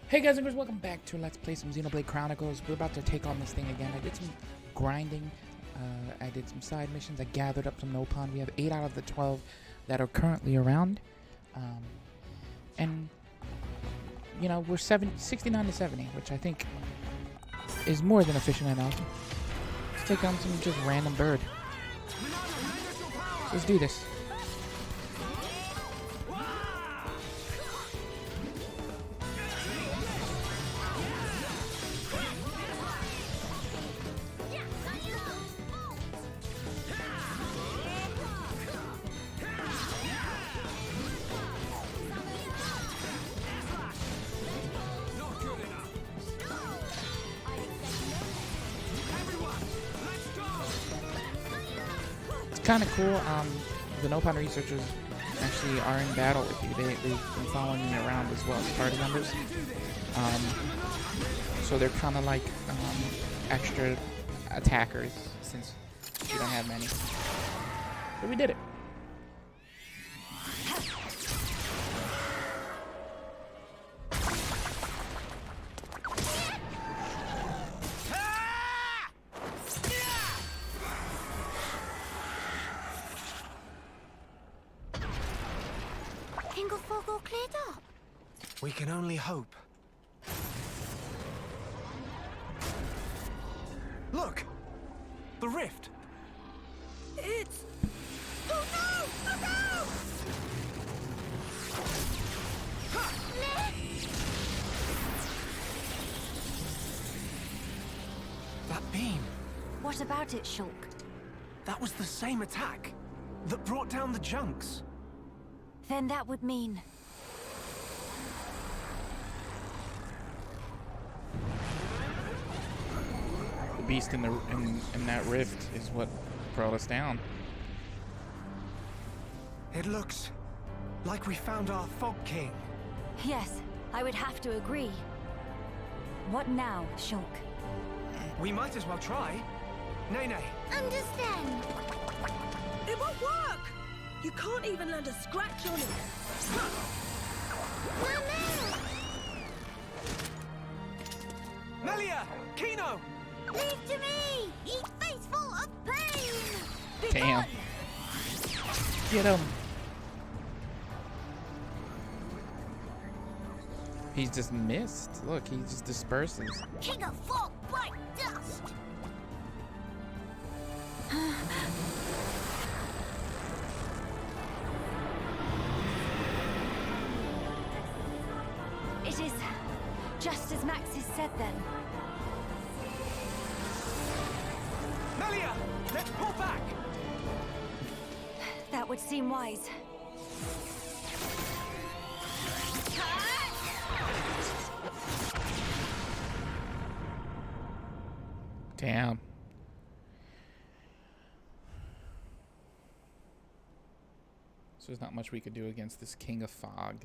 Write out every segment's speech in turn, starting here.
Hey guys and girls, welcome back to Let's Play some Xenoblade Chronicles. We're about to take on this thing again. I did some grinding, I did some side missions, I gathered up some Nopon. We have 8 out of the 12 that are currently around. And, you know, we're 69 to 70, which I think is more than efficient enough. Let's take on some just random bird. Let's do this. Kind of cool. The Nopon researchers actually are in battle with you. They've been following me around as well as party members. So they're kind of like extra attackers since you don't have many. But we did it. All cleared up. We can only hope. Look! The rift! It's... Oh no! Look out! That beam! What about it, Shulk? That was the same attack that brought down the junks. Then that would mean... The beast in that rift is what brought us down. It looks like we found our Fog King. Yes, I would have to agree. What now, Shulk? We might as well try. Nay. Understand. It won't work! You can't even land a scratch on it. Melia! Kino! Leave to me! Ye faithful of pain! Damn. Get him. He's just missed. Look, he just disperses. King of fog, bright dust! It is just as Max has said then. Melia! Let's pull back! That would seem wise. Damn. So there's not much we could do against this King of Fog.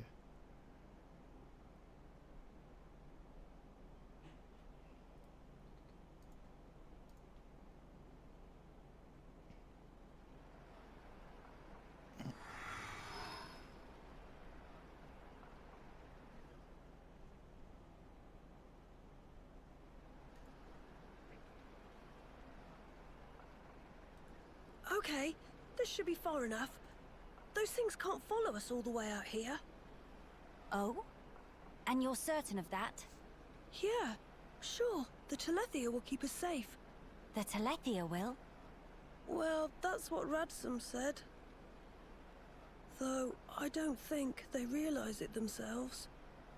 Okay, this should be far enough. Those things can't follow us all the way out here. Oh? And you're certain of that? Yeah, sure. The Telethia will keep us safe. The Telethia will? Well, that's what Radsum said. Though, I don't think they realize it themselves.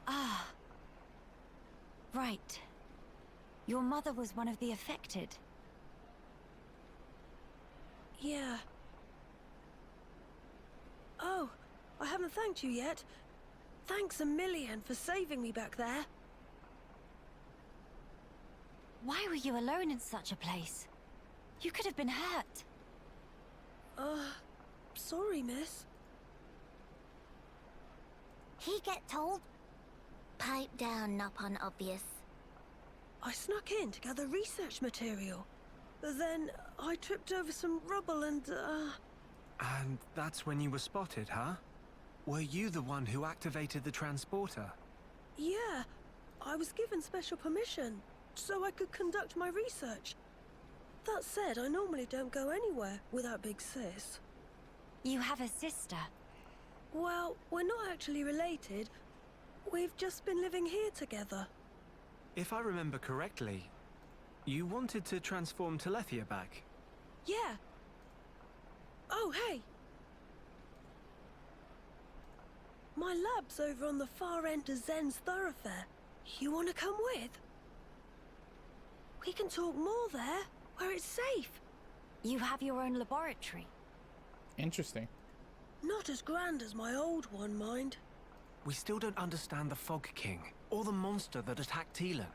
Ah. Right. Your mother was one of the affected. Yeah. Oh, I haven't thanked you yet. Thanks a million for saving me back there. Why were you alone in such a place? You could have been hurt. Sorry, miss. He get told? Pipe down, Nopon obvious. I snuck in to gather research material. Then I tripped over some rubble and, And that's when you were spotted, huh? Were you the one who activated the transporter? Yeah, I was given special permission so I could conduct my research. That said, I normally don't go anywhere without Big Sis. You have a sister. Well, we're not actually related. We've just been living here together. If I remember correctly, you wanted to transform Telethia back. Yeah. Oh, hey! My lab's over on the far end of Zen's thoroughfare. You want to come with? We can talk more there, where it's safe. You have your own laboratory. Interesting. Not as grand as my old one, mind. We still don't understand the Fog King, or the monster that attacked TEELAN.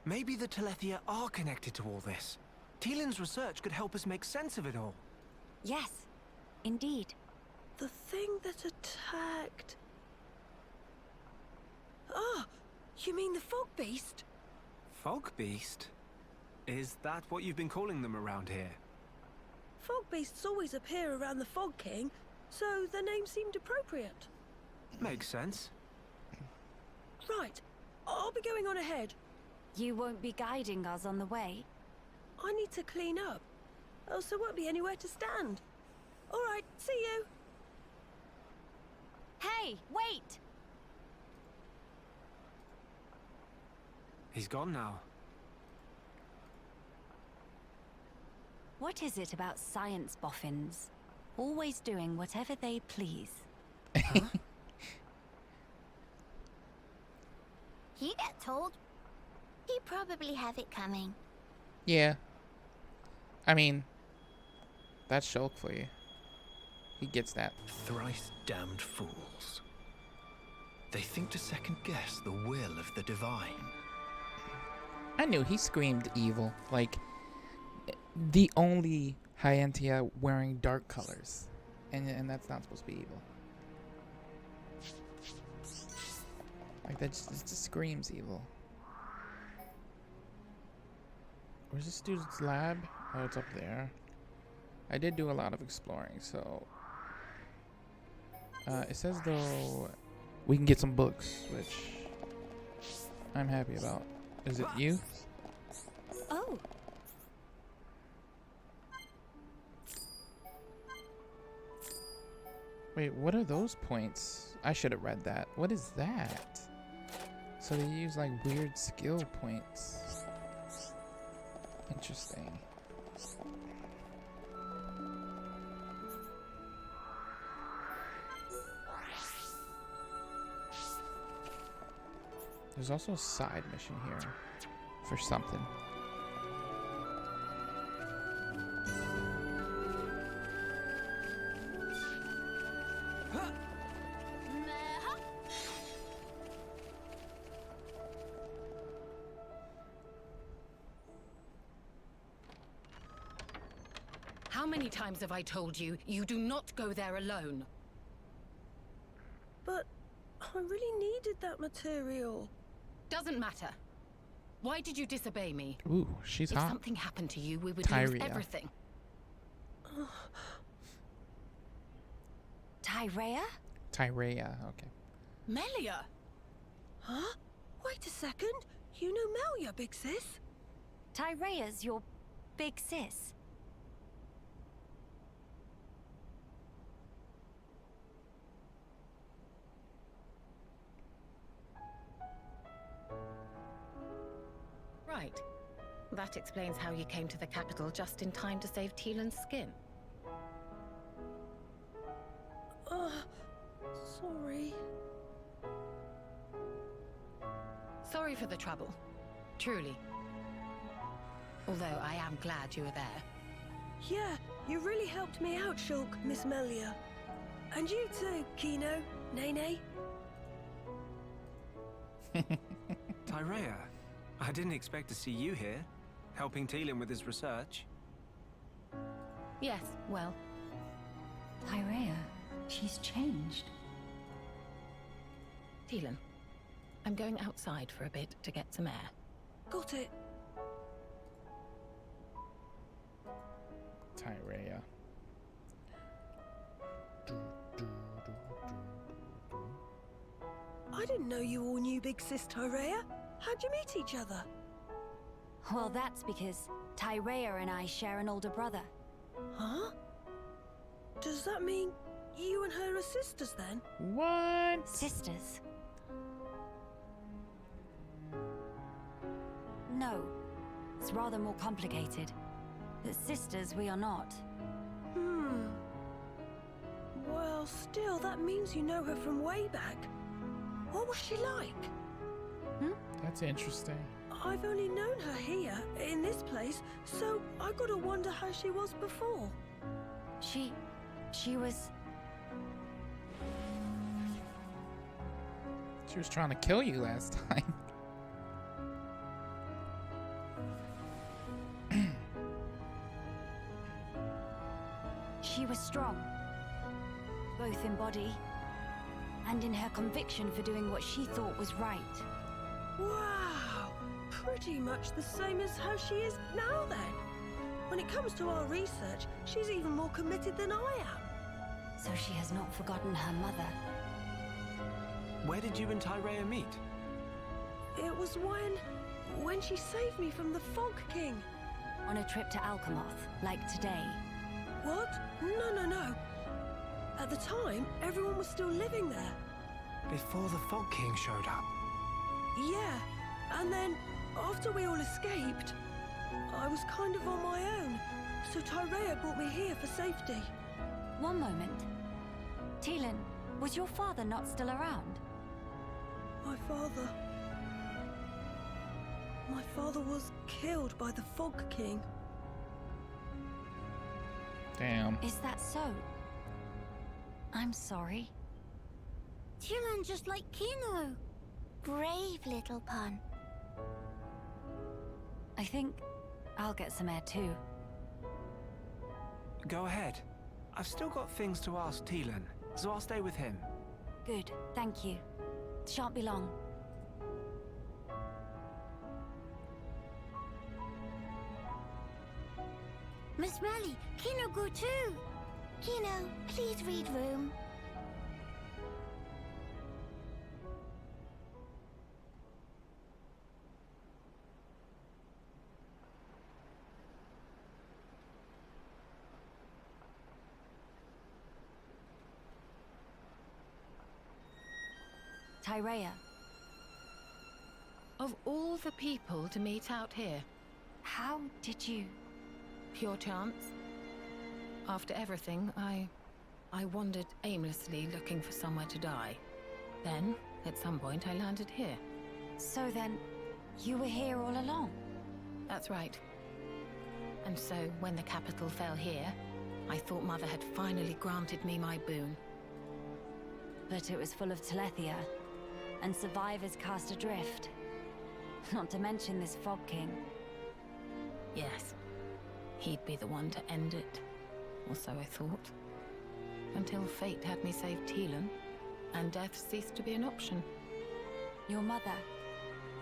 Maybe the Telethia are connected to all this. TEELAN's research could help us make sense of it all. Yes, indeed. The thing that attacked... Ah, you mean the Fog Beast? Fog Beast? Is that what you've been calling them around here? Fog Beasts always appear around the Fog King, so the name seemed appropriate. Makes sense. Right, I'll be going on ahead. You won't be guiding us on the way? I need to clean up, else there won't be anywhere to stand. All right, see you. Hey, wait! He's gone now. What is it about science boffins? Always doing whatever they please. He get told. He probably have it coming. Yeah. I mean, that's Shulk for you. He gets that. Thrice damned fools. They think to second guess the will of the divine. I knew he screamed evil. Like, the only Hyentia wearing dark colors. And that's not supposed to be evil. Like, that just screams evil. Where's this dude's lab? Oh, it's up there. I did do a lot of exploring, so... it says, though, we can get some books, which I'm happy about. Is it you? Oh! Wait, what are those points? I should have read that. What is that? So they use like weird skill points. Interesting. There's also a side mission here for something. How many times have I told you, you do not go there alone? But I really needed that material. Doesn't matter. Why did you disobey me? Ooh, she's If hot. something happened to you, we would lose Tyria. everything. Tyrea? Tyrea, okay. Melia! Huh? Wait a second. You know Melia, Big Sis? Tyrea's your big sis. Right. That explains how you came to the capital just in time to save TEELAN's skin. Sorry. Sorry for the trouble. Truly. Although I am glad you were there. Yeah, you really helped me out, Shulk, Miss Melia. And you too, Kino, Nene. Tyrea, I didn't expect to see you here, helping TEELAN with his research. Yes, well, Tyrea, she's changed. TEELAN, I'm going outside for a bit to get some air. Got it. Tyrea. I didn't know you all knew Big Sis Tyrea. How'd you meet each other? Well, that's because Tyrea and I share an older brother. Huh? Does that mean you and her are sisters then? What? Sisters? No. It's rather more complicated. But sisters we are not. Well, still, that means you know her from way back. What was she like? That's interesting. I've only known her here, in this place, so I gotta wonder how she was before. She was... She was trying to kill you last time. She was strong. Both in body and in her conviction for doing what she thought was right. Wow! Pretty much the same as how she is now then. When it comes to our research, she's even more committed than I am. So she has not forgotten her mother. Where did you and Tyrea meet? It was when she saved me from the Fog King. On a trip to Alchemoth, like today. What? No. At the time, everyone was still living there. Before the Fog King showed up. Yeah, and then, after we all escaped, I was kind of on my own. So Tyrea brought me here for safety. One moment. TEELAN, was your father not still around? My father was killed by the Fog King. Damn. Is that so? I'm sorry. TEELAN just like Kino. Brave little pun. I think I'll get some air too. Go ahead. I've still got things to ask TEELAN, so I'll stay with him. Good, thank you. Shan't be long. Miss Melly, Kino go too. Kino, please read room. Tyrea, Of all the people to meet out here, how did you... pure chance. After everything, I wandered aimlessly looking for somewhere to die. Then, at some point, I landed here. So then, you were here all along? That's right. And so, when the capital fell here, I thought Mother had finally granted me my boon. But it was full of Telethia, and survivors cast adrift. Not to mention this Fog King. Yes. He'd be the one to end it. Or so I thought. Until fate had me save TEELAN, and death ceased to be an option. Your mother,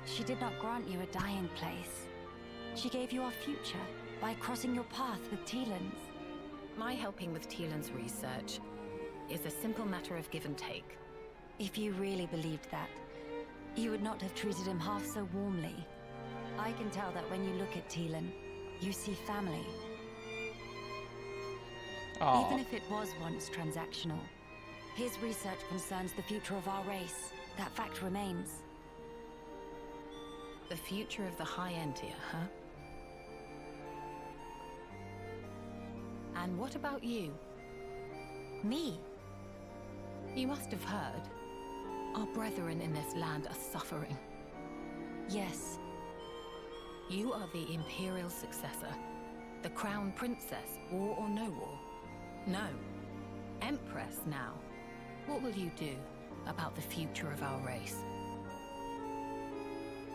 she did not grant you a dying place. She gave you our future by crossing your path with TEELAN's. My helping with TEELAN's research is a simple matter of give and take. If you really believed that, you would not have treated him half so warmly. I can tell that when you look at TEELAN, you see family. Aw. Even if it was once transactional, his research concerns the future of our race. That fact remains. The future of the High Entia, huh? And what about you? Me? You must have heard. Our brethren in this land are suffering. Yes. You are the Imperial successor. The Crown Princess, war or no war. No. Empress now. What will you do about the future of our race?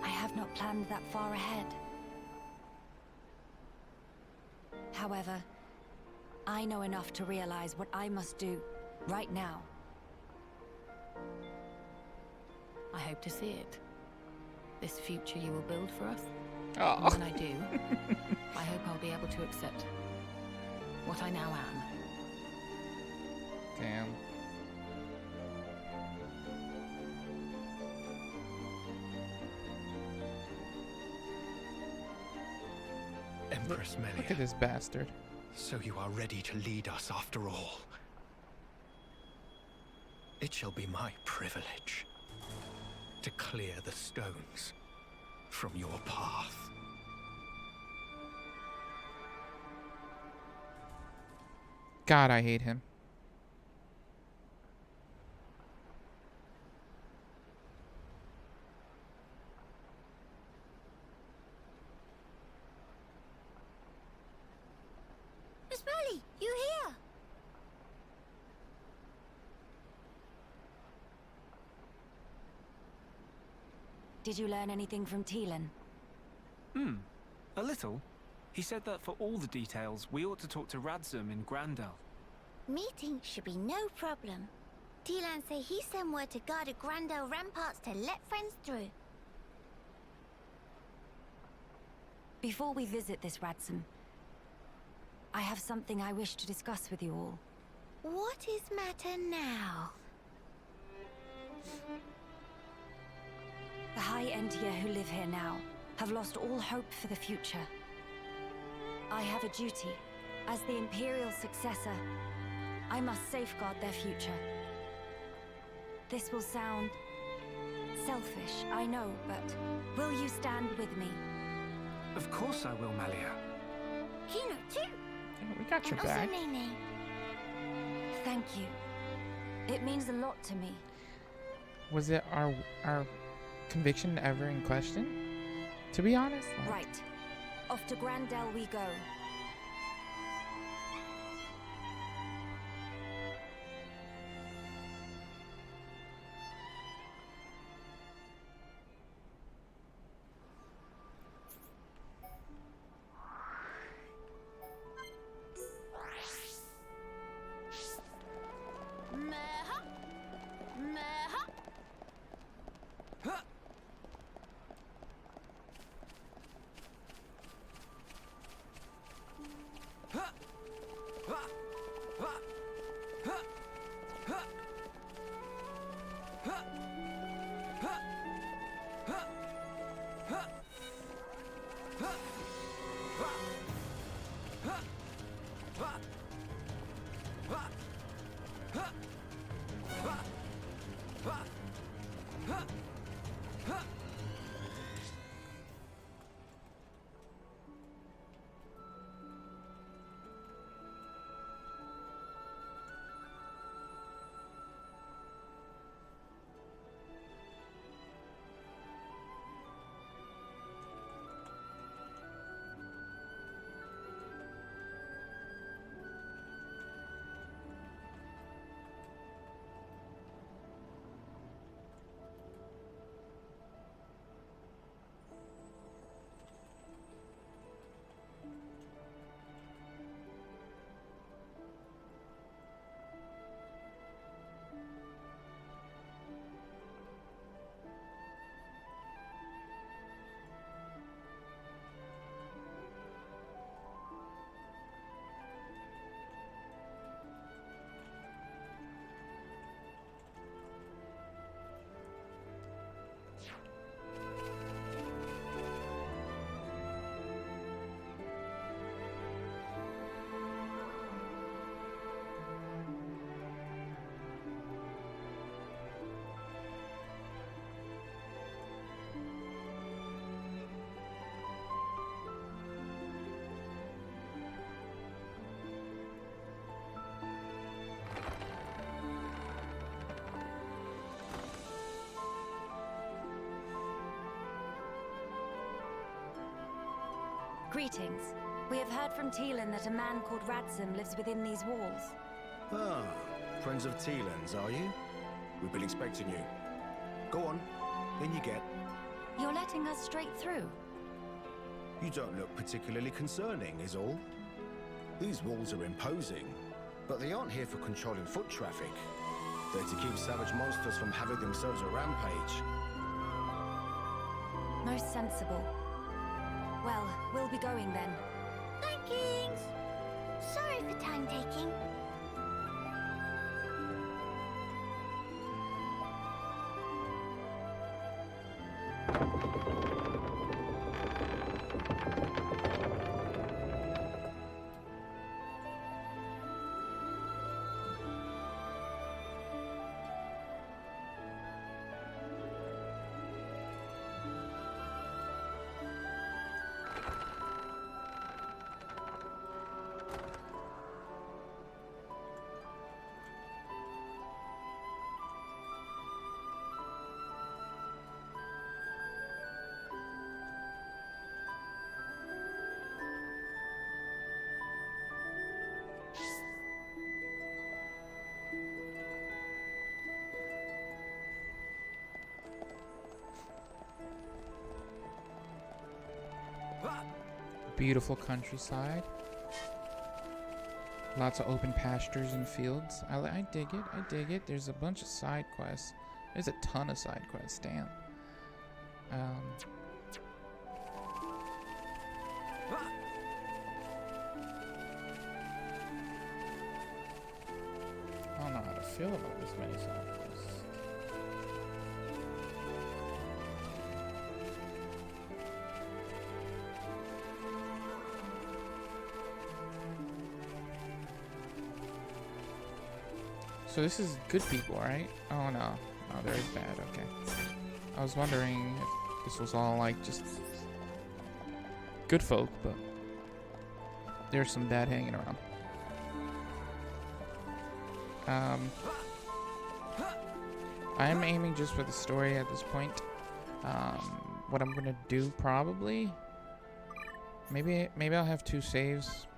I have not planned that far ahead. However, I know enough to realize what I must do right now. I hope to see it. This future you will build for us. Aw. And when I do, I hope I'll be able to accept what I now am. Damn. Empress Look Melia. at this bastard. So you are ready to lead us after all. It shall be my privilege to clear the stones from your path. God, I hate him. Miss Melly, you here? Did you learn anything from TEELAN? A little. He said that for all the details, we ought to talk to Radzum in Grandel. Meeting should be no problem. TEELAN say he sent word to guard the Grandel ramparts to let friends through. Before we visit this Radzum, I have something I wish to discuss with you all. What is matter now? The High Entia who live here now have lost all hope for the future. I have a duty. As the Imperial successor, I must safeguard their future. This will sound selfish, I know, but will you stand with me? Of course I will, Melia. Kino too. Yeah, we got your And back. also Nene. Thank you. It means a lot to me. Was it our conviction ever in question? To be honest, like, Right. Off to Grandel we go. Meha. Meha. Greetings. We have heard from TEELAN that a man called Radzum lives within these walls. Ah, friends of TEELAN's, are you? We've been expecting you. Go on, in you get. You're letting us straight through. You don't look particularly concerning, is all. These walls are imposing, but they aren't here for controlling foot traffic. They're to keep savage monsters from having themselves a rampage. Most sensible. Well, we'll be going then. Thankings. Sorry for time taking. Beautiful countryside. Lots of open pastures and fields. I dig it. I dig it. There's a bunch of side quests. There's a ton of side quests. Damn. I don't know how to feel about this many side quests. So this is good people, right? Oh no. No, there is bad, okay. I was wondering if this was all like just good folk, but there's some bad hanging around. I am aiming just for the story at this point. What I'm gonna do probably, maybe I'll have 2 saves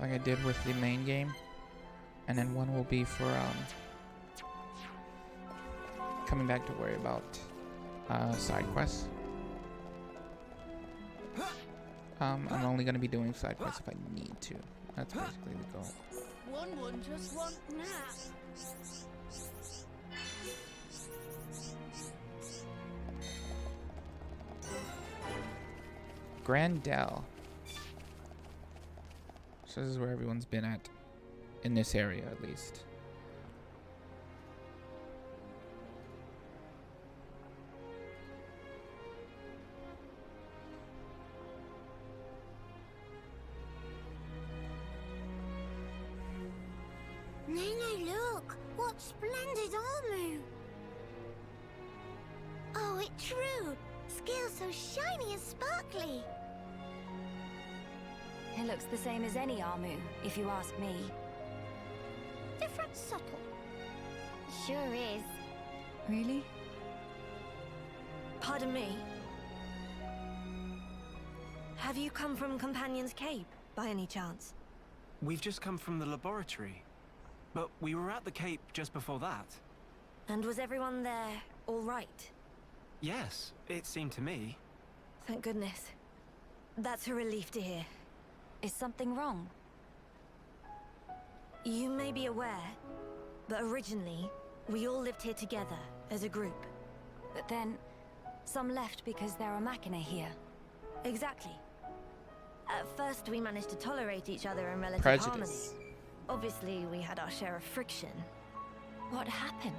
like I did with the main game. And then one will be for coming back to worry about side quests. I'm only going to be doing side quests if I need to. That's basically the goal. One just want nap. Grandel. So this is where everyone's been at. In this area, at least. Nene, look! What splendid armor! Oh, it's true! Scales so shiny and sparkly! It looks the same as any Armu, if you ask me. Different subtle. Sure is. Really? Pardon me. Have you come from Companion's Cape, by any chance? We've just come from the laboratory. But we were at the Cape just before that. And was everyone there all right? Yes, it seemed to me. Thank goodness. That's a relief to hear. Is something wrong? You may be aware, but originally, we all lived here together, as a group. But then, some left because there are Machina here. Exactly. At first, we managed to tolerate each other in relative Prejudice. harmony. Obviously, we had our share of friction. What happened?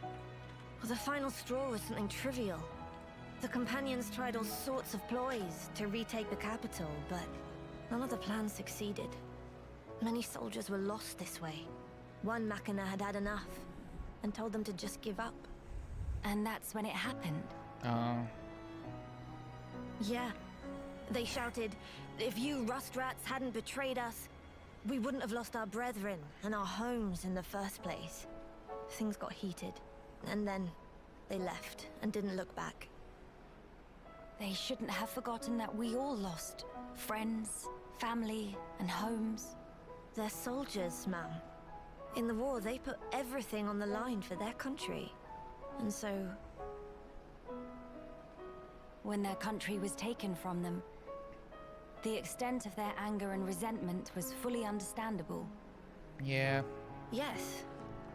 Well, the final straw was something trivial. The Companions tried all sorts of ploys to retake the capital, but none of the plans succeeded. Many soldiers were lost this way. One Machina had had enough, and told them to just give up. And that's when it happened. Yeah. They shouted, if you rust rats hadn't betrayed us, we wouldn't have lost our brethren and our homes in the first place. Things got heated, and then they left and didn't look back. They shouldn't have forgotten that we all lost friends, family, and homes. They're soldiers, ma'am. In the war, they put everything on the line for their country. And so... When their country was taken from them, the extent of their anger and resentment was fully understandable. Yeah. Yes.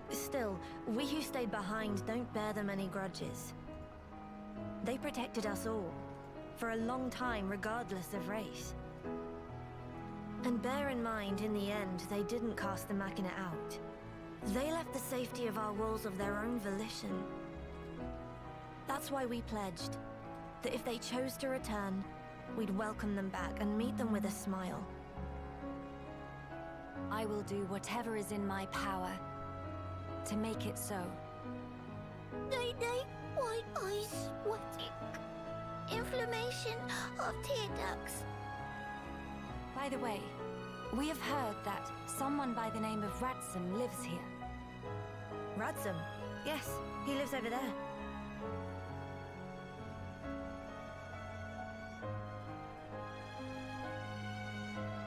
Still, we who stayed behind don't bear them any grudges. They protected us all, for a long time regardless of race. And bear in mind, in the end, they didn't cast the Machina out. They left the safety of our walls of their own volition. That's why we pledged that if they chose to return, we'd welcome them back and meet them with a smile. I will do whatever is in my power to make it so. Nene, white eyes sweating. Inflammation of tear ducts. By the way, we have heard that someone by the name of Ratsum lives here. Ratsum? Yes, he lives over there.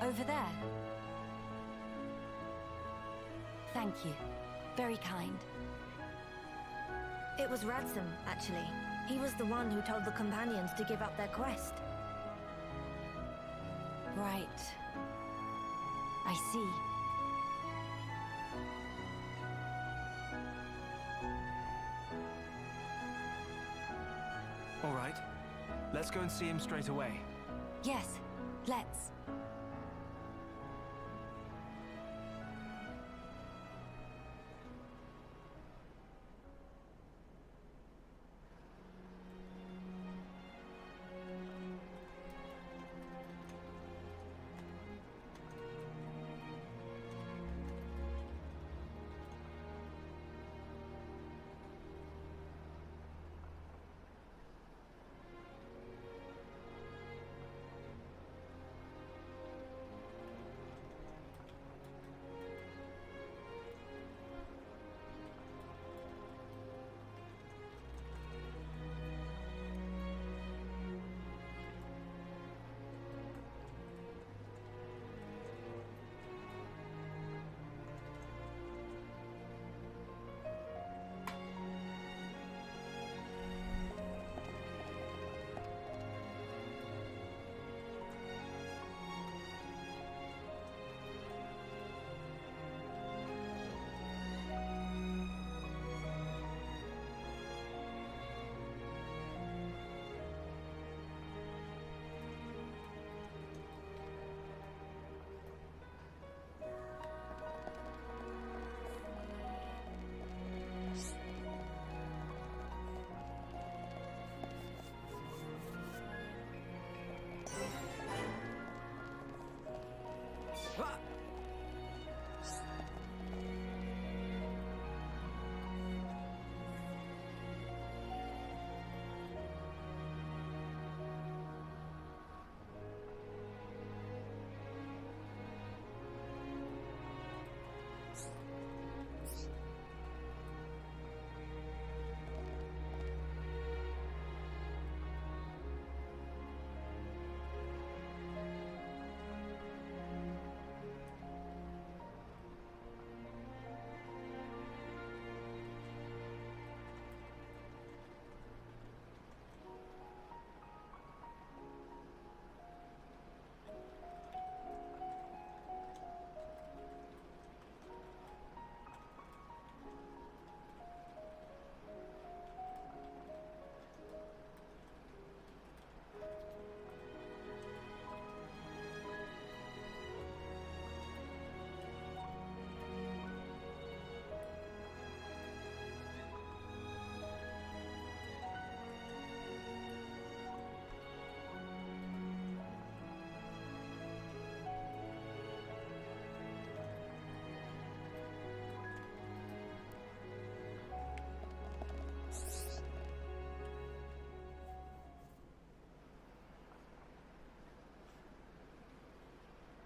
Over there. Thank you. Very kind. It was Ratsum, actually. He was the one who told the Companions to give up their quest. Right. I see. All right. Let's go and see him straight away. Yes, let's.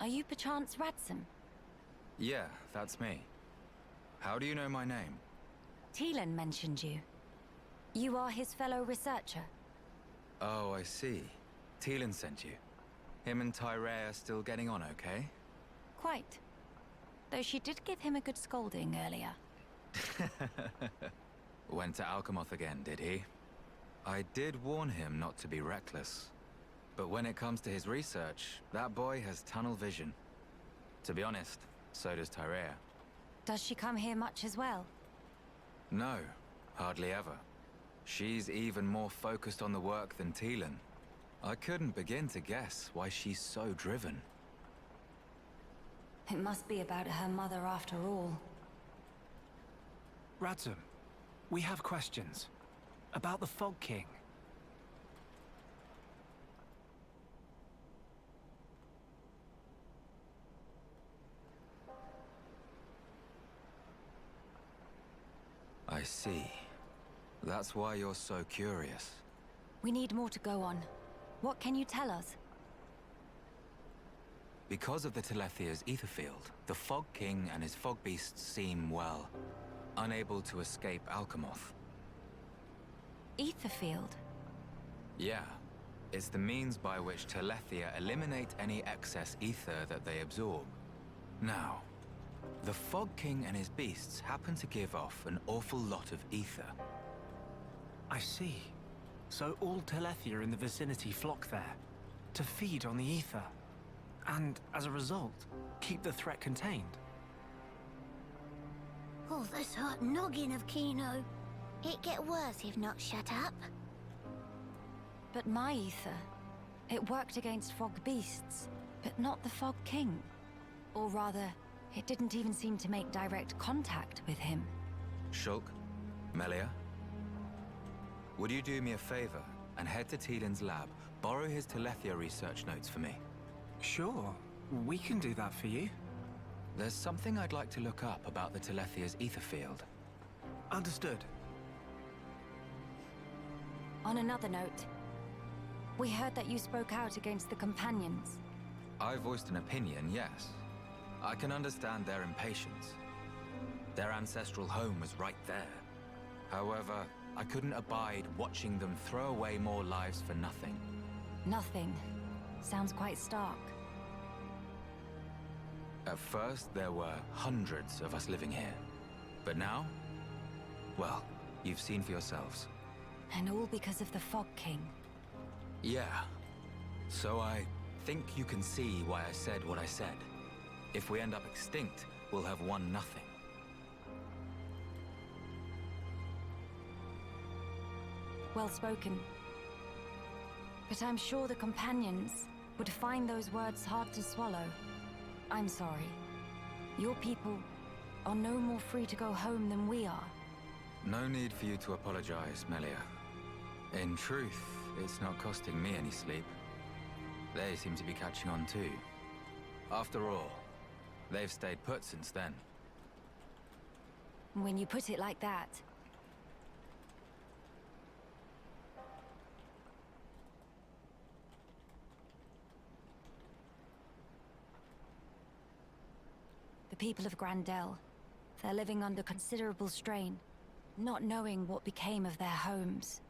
Are you perchance Radsum? Yeah, that's me. How do you know my name? TEELAN mentioned you. You are his fellow researcher. Oh, I see. TEELAN sent you. Him and Tyrea are still getting on okay? Quite. Though she did give him a good scolding earlier. Went to Alchemoth again, did he? I did warn him not to be reckless. But when it comes to his research, that boy has tunnel vision. To be honest, so does Tyrea. Does she come here much as well? No, hardly ever. She's even more focused on the work than TEELAN. I couldn't begin to guess why she's so driven. It must be about her mother after all. Radsum, we have questions. About the Fog King. I see. That's why you're so curious. We need more to go on. What can you tell us? Because of the Telethia's ether field, the Fog King and his Fog Beasts seem, well, unable to escape Alchemoth. Ether field? Yeah. It's the means by which Telethia eliminate any excess ether that they absorb. Now, the Fog King and his beasts happen to give off an awful lot of ether. I see. So all Telethia in the vicinity flock there, to feed on the ether. and as a result, keep the threat contained. Oh, this hot noggin of Kino. It get worse if not shut up. But my ether, it worked against fog beasts, but not the Fog King. Or rather, it didn't even seem to make direct contact with him. Shulk, Melia, would you do me a favor and head to TEELAN's lab, borrow his Telethia research notes for me? Sure, we can do that for you. There's something I'd like to look up about the Telethia's ether field. Understood. On another note, we heard that you spoke out against the Companions. I voiced an opinion, yes. I can understand their impatience. Their ancestral home was right there. However, I couldn't abide watching them throw away more lives for nothing. Nothing. Sounds quite stark. At first, there were hundreds of us living here. But now? Well, you've seen for yourselves. And all because of the Fog King. Yeah. So I think you can see why I said what I said. If we end up extinct, we'll have won nothing. Well spoken. But I'm sure the Companions would find those words hard to swallow. I'm sorry. Your people are no more free to go home than we are. No need for you to apologize, Melia. In truth, it's not costing me any sleep. They seem to be catching on too. After all, they've stayed put since then. When you put it like that. The people of Grandel, they're living under considerable strain, not knowing what became of their homes,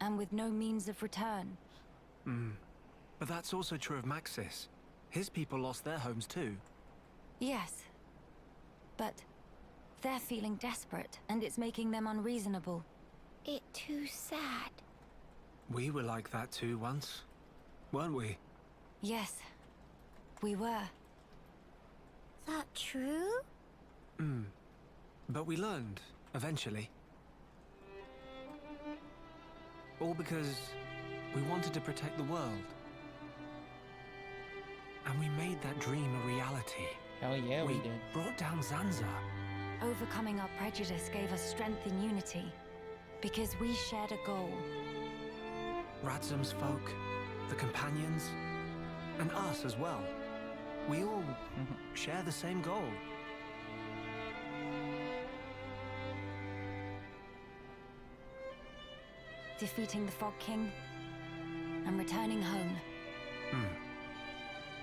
and with no means of return. But that's also true of Maxis. His people lost their homes too. Yes, but they're feeling desperate, and it's making them unreasonable. It too sad. We were like that too once, weren't we? Yes, we were. That true? But we learned, eventually. All because we wanted to protect the world. And we made that dream a reality. Hell yeah, we did. Brought down Zanza. Overcoming our prejudice gave us strength and unity, because we shared a goal. Radzum's folk, the Companions, and us as well. We all share the same goal. Defeating the Fog King and returning home.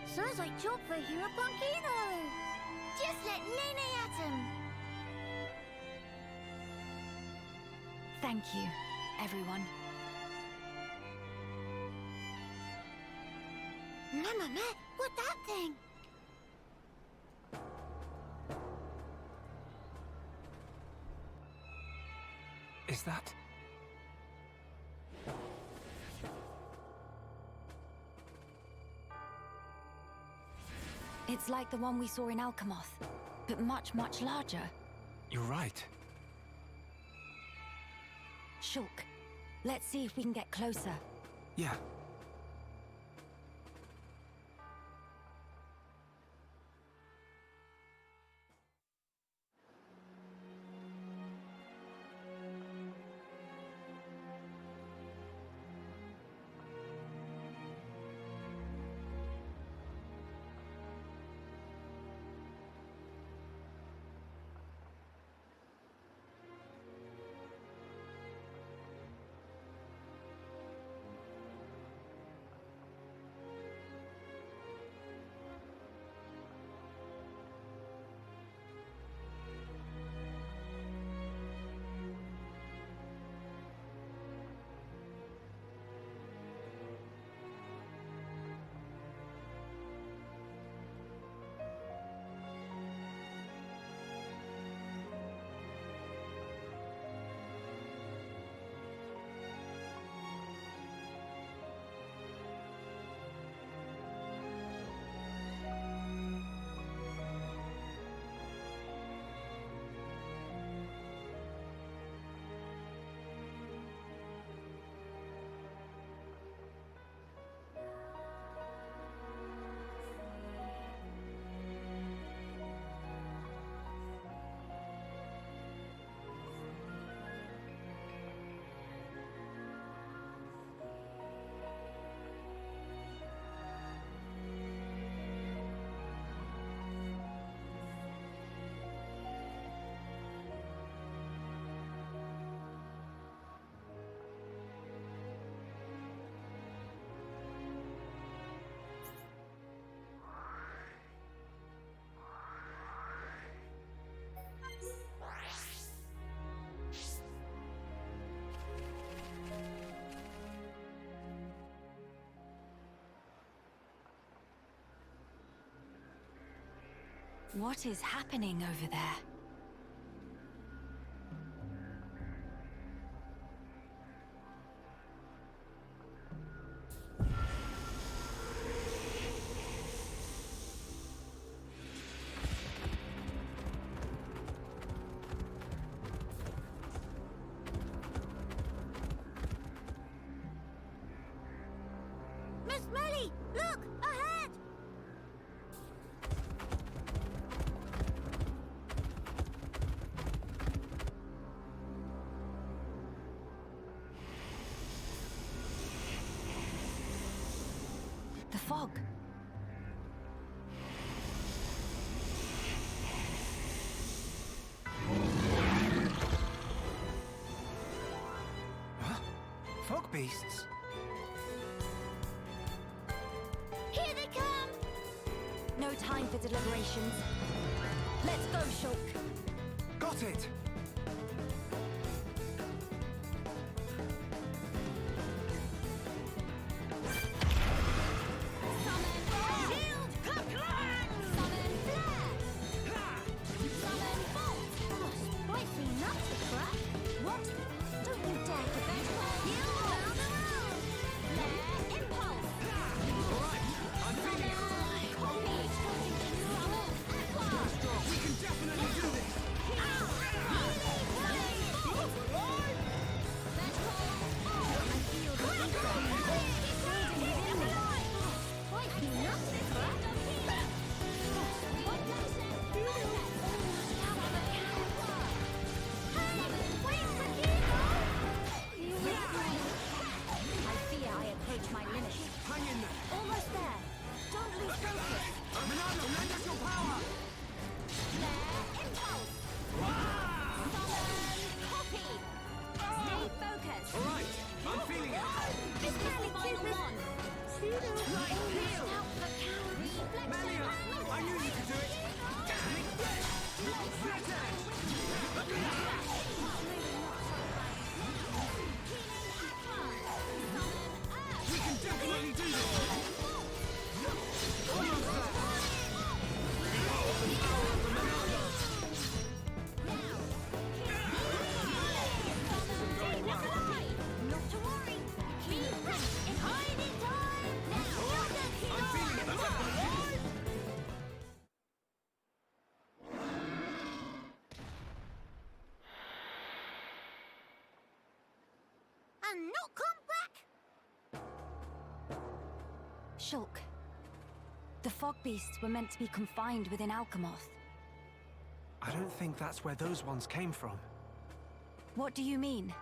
Sounds like job for Hero Punkino. Just let Nene at him. Thank you, everyone. Mama, what that thing? Is that... It's like the one we saw in Alchemoth, but much, much larger. You're right. Shulk, let's see if we can get closer. Yeah. What is happening over there? Miss Melly, look! Ahead! The fog. Huh? Fog beasts? Here they come! No time for deliberations. Let's go, Shulk. Got it! Shield! Ka-clang! Summon flare! Summon bolt! Spicy nuts to crack! What? Don't you dare to bet you round the road! Flare impulse! Alright, I'm feeling it! Copy! Summon aqua! We can definitely do this! My limit. Hang in there! Almost there. Don't lose focus. Minado, lend us your power! Flare impulse! Summon copy! Stay focused! Alright, I'm feeling it! This is the final one! Right here! Out the cow Melia, I knew you could do it! Flat edge! We can definitely do this! Almost there! Not to worry! Keep ready! It's hiding time! Now! I'm feeling it! And not come back! Shulk. The fog beasts were meant to be confined within Alchemoth. I don't think that's where those ones came from. What do you mean?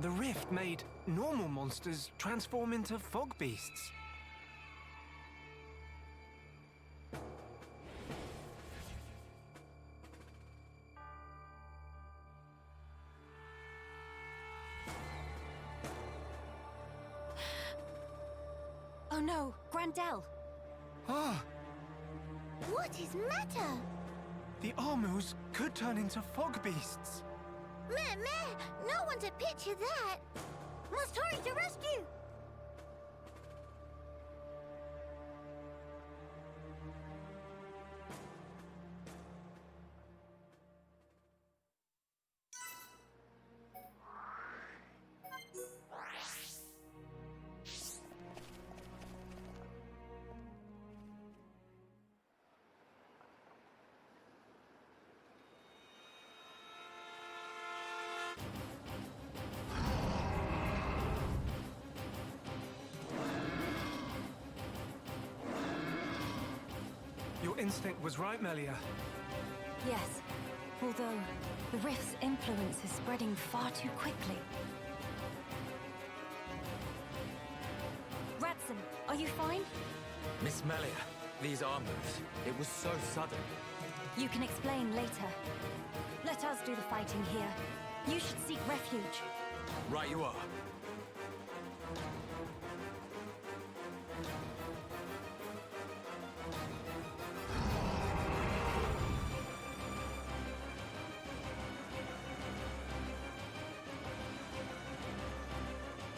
The rift made normal monsters transform into fog beasts. Oh no, Grandel! Ah! What is matter? The Armus could turn into fog beasts. Meh! No one to picture that! Must hurry to rescue! Your instinct was right, Melia. Yes, although the rift's influence is spreading far too quickly. Ratson, are you fine? Miss Melia, these Armus, it was so sudden. You can explain later. Let us do the fighting here. You should seek refuge. Right you are.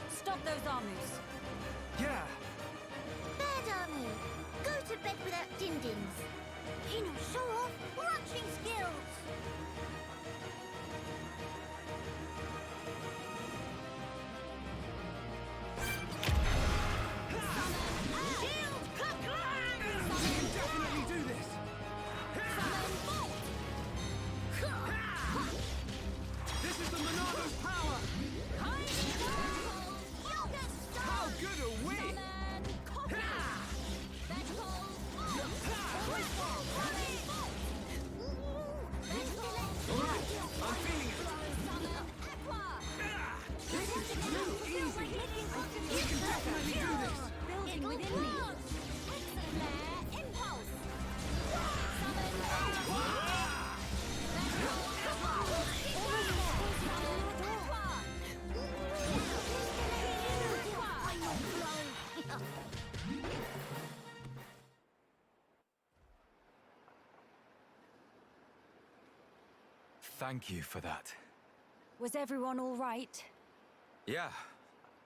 Stop those Armus. Yeah, Bad Go to bed without din-dins. He knows show off brunching skills. Shield Kaplan! We can definitely do this! This is the Monado's power! How good are we? I'm feeling it! We can definitely do this! Building within me. Thank you for that. Was everyone all right? Yeah.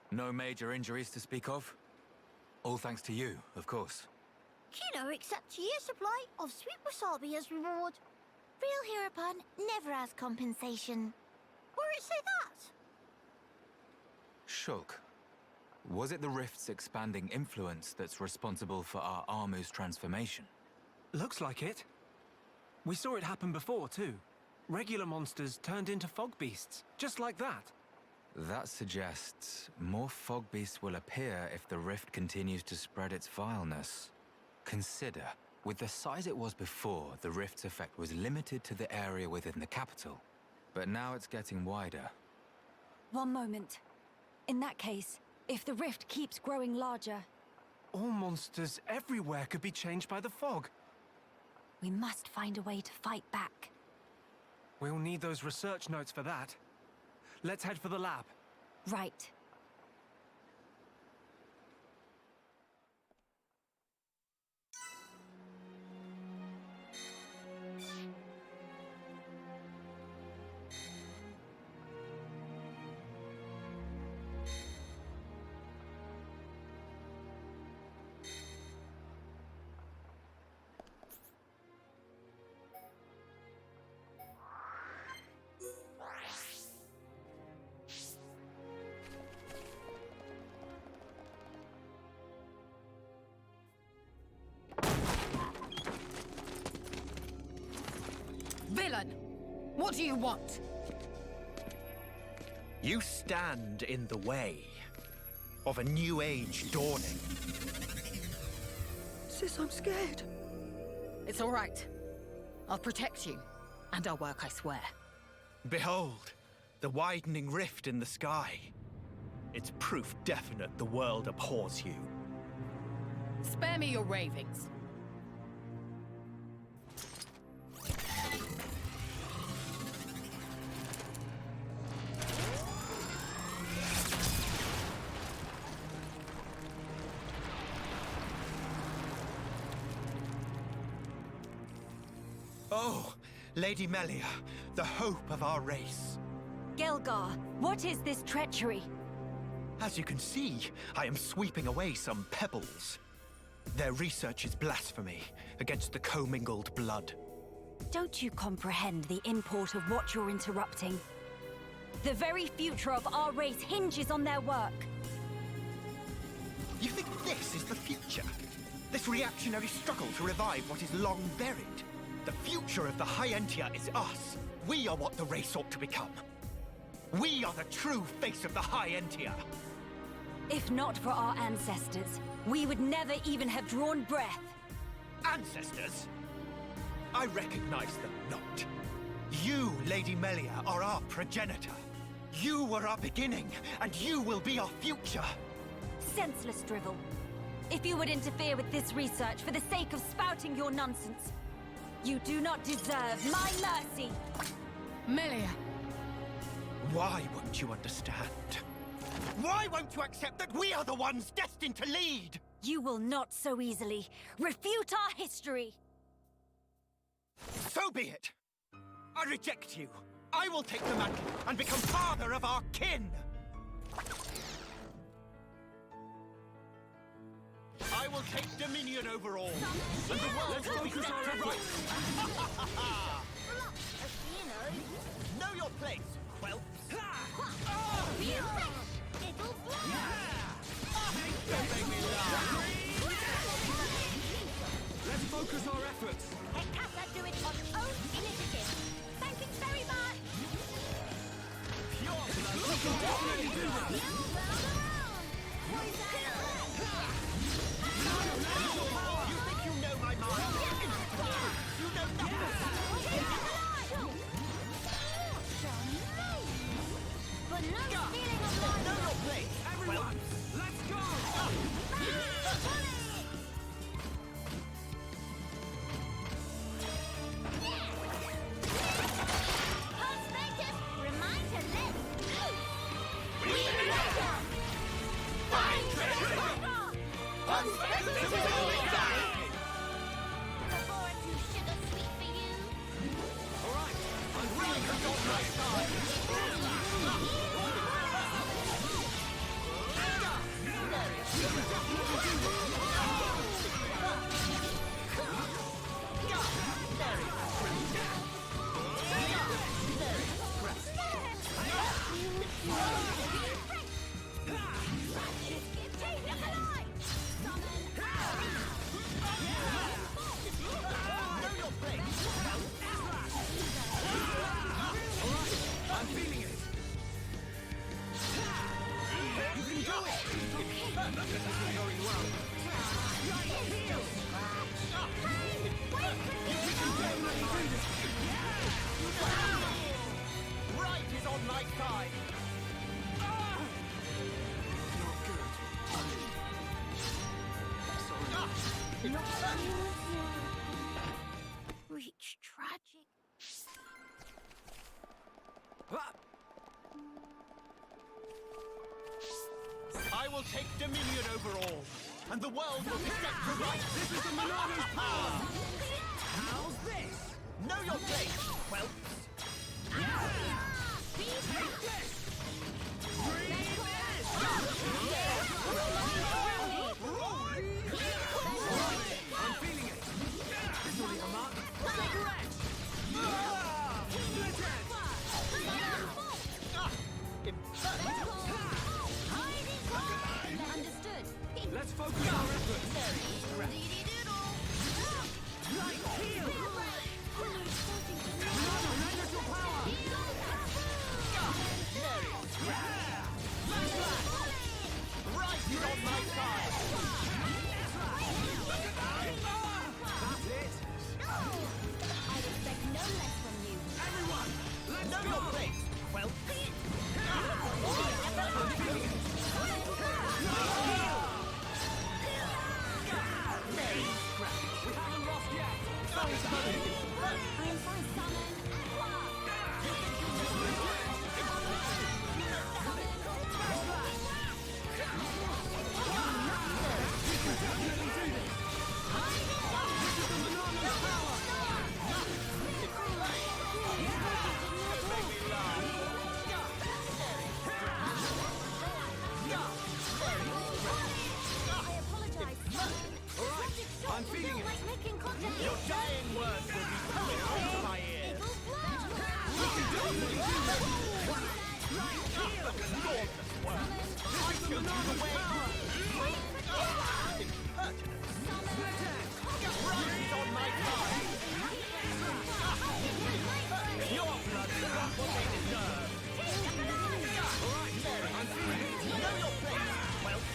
No major injuries to speak of. All thanks to you, of course. Kino accepts a year's supply of sweet wasabi as reward. Real Heropun never has compensation. Where it say that? Shulk, was it the Rift's expanding influence that's responsible for our Armu's transformation? Looks like it. We saw it happen before, too. Regular monsters turned into fog beasts, just like that. That suggests more fog beasts will appear if the Rift continues to spread its vileness. Consider, with the size it was before, the Rift's effect was limited to the area within the capital. But now it's getting wider. One moment. In that case, if the rift keeps growing larger, All monsters everywhere could be changed by the fog. we must find a way to fight back. We'll need those research notes for that. Let's head for the lab. Right. Villain! What do you want? You stand in the way of a new age dawning. Sis, I'm scared. It's all right. I'll protect you. And I'll work, I swear. Behold, the widening rift in the sky. It's proof definite the world abhors you. Spare me your ravings. Oh, Lady Melia, the hope of our race. Gelgar, what is this treachery? As you can see, I am sweeping away some pebbles. Their research is blasphemy against the commingled blood. Don't you comprehend the import of what you're interrupting? The very future of our race hinges on their work. You think this is the future? This reactionary struggle to revive what is long buried? The future of the High Entia is us. We are what the race ought to become. We are the true face of the High Entia. If not for our ancestors, we would never even have drawn breath. Ancestors? I recognize them not. You, Lady Melia, are our progenitor. You were our beginning, and you will be our future. Senseless drivel. If you would interfere with this research for the sake of spouting your nonsense, you do not deserve my mercy! Melia! Why won't you understand? Why won't you accept that we are the ones destined to lead? You will not so easily refute our history! So be it! I reject you. I will take the mantle and become father of our kin! I will take dominion over all. And the world will be set to rights. Know your place, whelps. It'll fly! Don't make me laugh. Let's focus our efforts. Hecata do it on own initiative. Thank you very much. Pure blood. You round around. Poison. You think you know my mind? You know nothing. But no feeling of life. Know your place, Everyone, let's go! Perspective, remind to live. Before it's too sugar sweet for you. All right, I'm really on my side. I'm feeling it. You can do it. This isn't going well. right is on my side. Not good. Reach tragic. I will take dominion over all, and the world will be set to rights. This is the Monarcho's power. How's this? Know your place, whelps. I'm feeling it. This will leave a mark. Cigarette. Understood. Let's focus our efforts. Right heel. Lend your power. Right is on my side. That's it. I expect no less from you. Everyone, let's Know go. your place, whelps. We haven't lost yet. I am fine. Summon Aqua. I apologize. I'm feeling it. Like making contact. Your dying words will be coming out of my ears. It'll flow. Right is on my side. Your blood is not what they deserve. I'm feeling it. Know your place, whelps.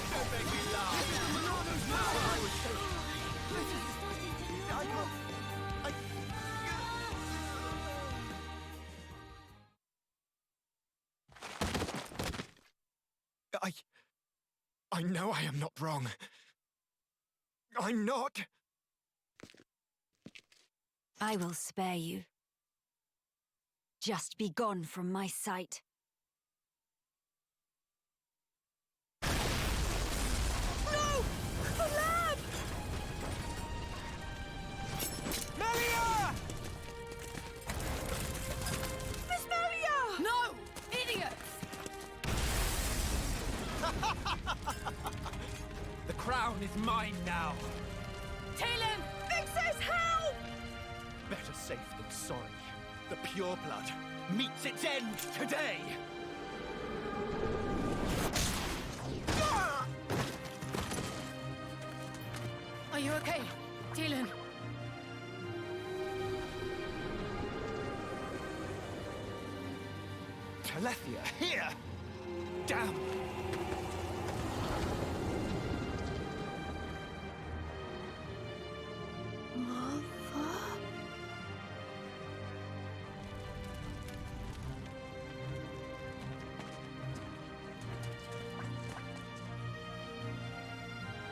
Don't make me laugh. I can't. I know I am not wrong. I'm not. I will spare you. Just be gone from my sight. No! The lab! Melia! mine now! TEELAN! Vixis, help! Better safe than sorry. The pure blood meets its end today! Are you okay, TEELAN? Telethia, here! Damn!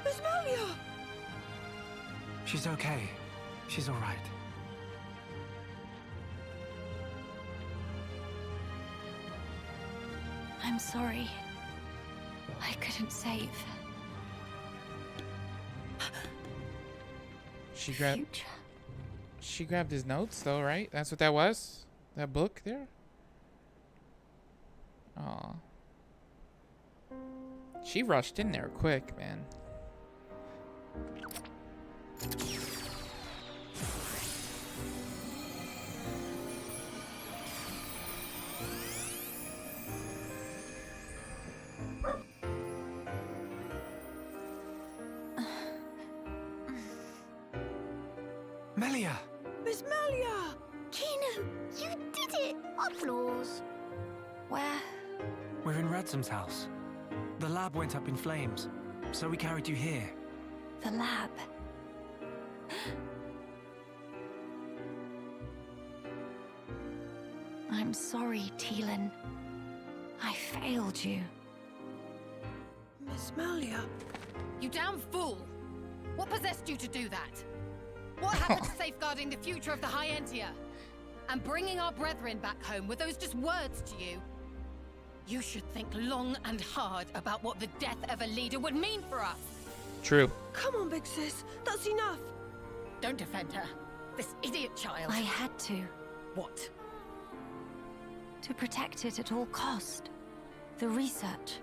Miss Melia! She's okay. She's all right. I'm sorry. I couldn't save. She grabbed. Future. She grabbed his notes, though, right? That's what that was. That book there. Aw. She rushed in there quick, man. Melia! Miss Melia! Kino, you did it! Applause. Where? We're in Ransom's house. The lab went up in flames, so we carried you here. The lab. I'm sorry, TEELAN. I failed you. Miss Melia? You damn fool! What possessed you to do that? What happened to safeguarding the future of the High Entia? And bringing our brethren back home, were those just words to you? You should think long and hard about what the death of a leader would mean for us. True. Come on, big sis. That's enough. Don't defend her. This idiot child. I had to. What? To protect it at all cost. The research.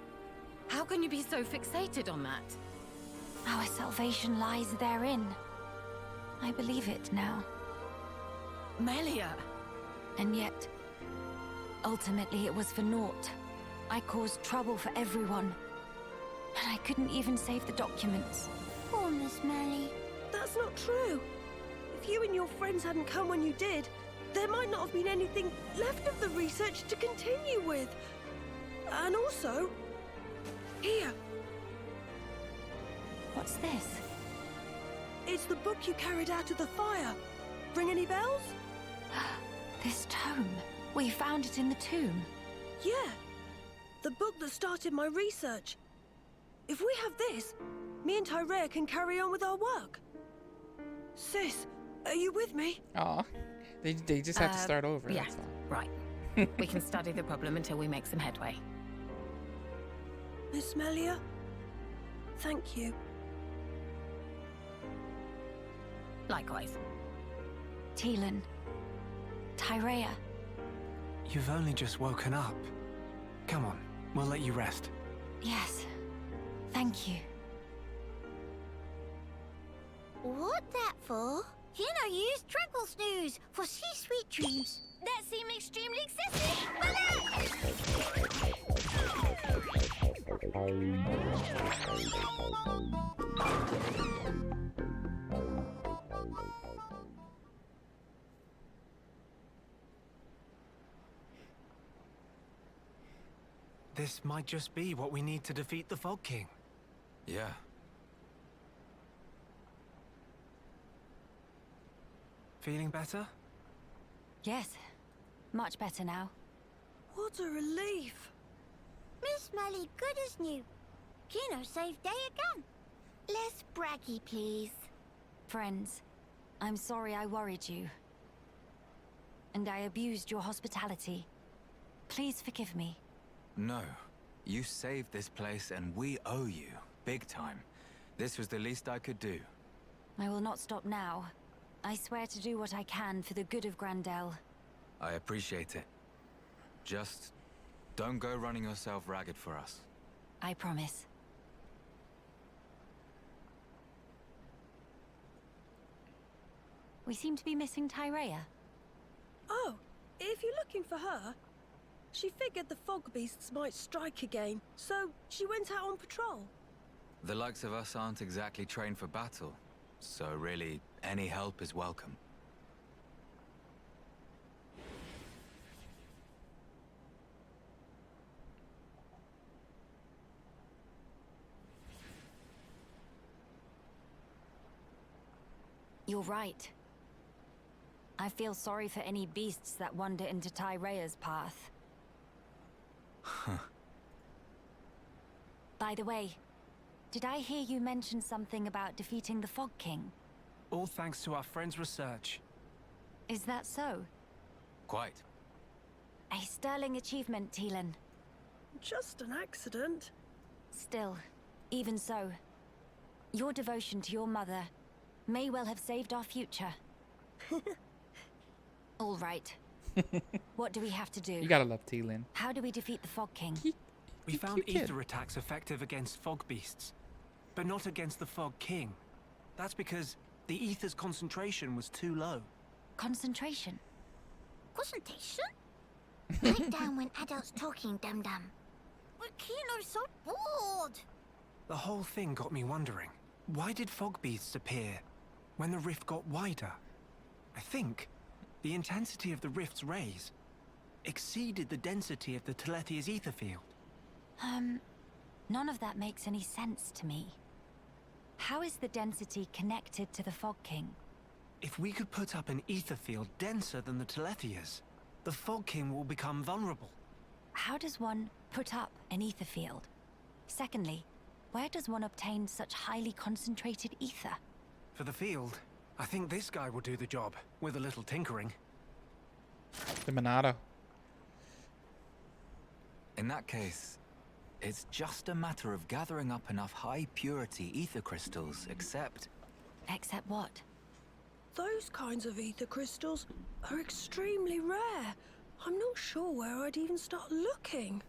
How can you be so fixated on that? Our salvation lies therein. I believe it now. Melia! And yet, ultimately it was for naught. I caused trouble for everyone. And I couldn't even save the documents. Poor Miss Melly. That's not true. If you and your friends hadn't come when you did, there might not have been anything left of the research to continue with. And also, here, What's this? it's the book you carried out of the fire. Ring any bells? This tome. We found it in the tomb. Yeah, the book that started my research. If we have this, me and Tyrea can carry on with our work. Sis, are you with me? Aw. They just have to start over. Yeah, That's all. right. We can study the problem until we make some headway. Miss Melia? Thank you. Likewise. TEELAN. Tyrea. You've only just woken up. Come on, we'll let you rest. Yes. Thank you. What that for? You know, use tranquil snooze for sweet dreams. That seemed extremely excessive, but This might just be what we need to defeat the Fog King. Yeah. Feeling better? Yes. Much better now. What a relief. Miss Melly good as new. Kino saved day again. Less braggy, please. Friends, I'm sorry I worried you. And I abused your hospitality. Please forgive me. No. You saved this place and we owe you. Big time. This was the least I could do. I will not stop now. I swear to do what I can for the good of Grandel. I appreciate it. Just don't go running yourself ragged for us. I promise. We seem to be missing Tyrea. Oh, if you're looking for her, she figured the fog beasts might strike again, so she went out on patrol. The likes of us aren't exactly trained for battle, so really, any help is welcome. You're right. I feel sorry for any beasts that wander into Tyrea's path. By the way, did I hear you mention something about defeating the Fog King? All thanks to our friend's research. Is that so? Quite. A sterling achievement, TEELAN. Just an accident. Still, even so, your devotion to your mother may well have saved our future. All right. What do we have to do? You gotta love TEELAN. How do we defeat the Fog King? We found cute kid. ether attacks effective against fog beasts, but not against the Fog King. That's because the ether's concentration was too low. Concentration? Concentration? Write down when adults talking, dum-dum. We're Kino's so bored. The whole thing got me wondering, why did fog beasts appear when the rift got wider? I think the intensity of the rift's rays exceeded the density of the Telethia's ether field. None of that makes any sense to me. How is the density connected to the Fog King? If we could put up an ether field denser than the Telethia's, the Fog King will become vulnerable. How does one put up an ether field? Secondly, where does one obtain such highly concentrated ether? For the field, I think this guy will do the job, with a little tinkering. The Monado. In that case, it's just a matter of gathering up enough high-purity ether crystals, except... Except what? Those kinds of ether crystals are extremely rare. I'm not sure where I'd even start looking.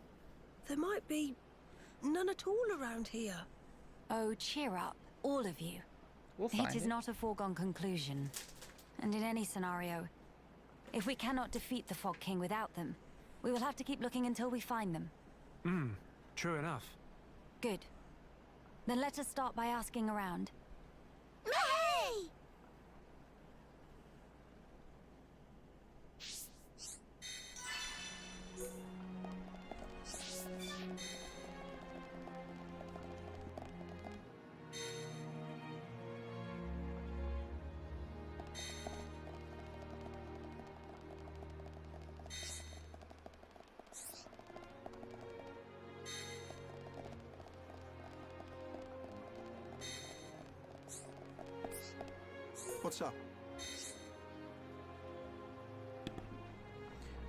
There might be none at all around here. Oh, cheer up, all of you. We'll find It is not a foregone conclusion. And in any scenario, if we cannot defeat the Fog King without them, we will have to keep looking until we find them. True enough. Good. Then let us start by asking around. Hey! What's up?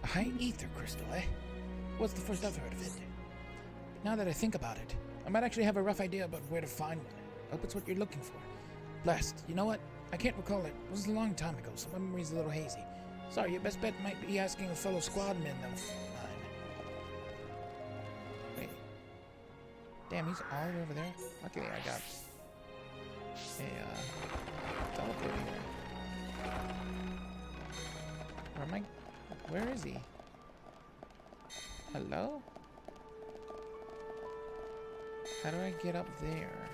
A high ether crystal, eh? What's the first I've heard of it? Now that I think about it, I might actually have a rough idea about where to find one. Hope it's what you're looking for. Blessed, you know what? I can't recall it. It was a long time ago, so my memory's a little hazy. Sorry, your best bet might be asking a fellow squadman of mine. Wait. Damn, he's all the way over there? Luckily I got a teleport here. Where am I? Where is he? Hello? How do I get up there?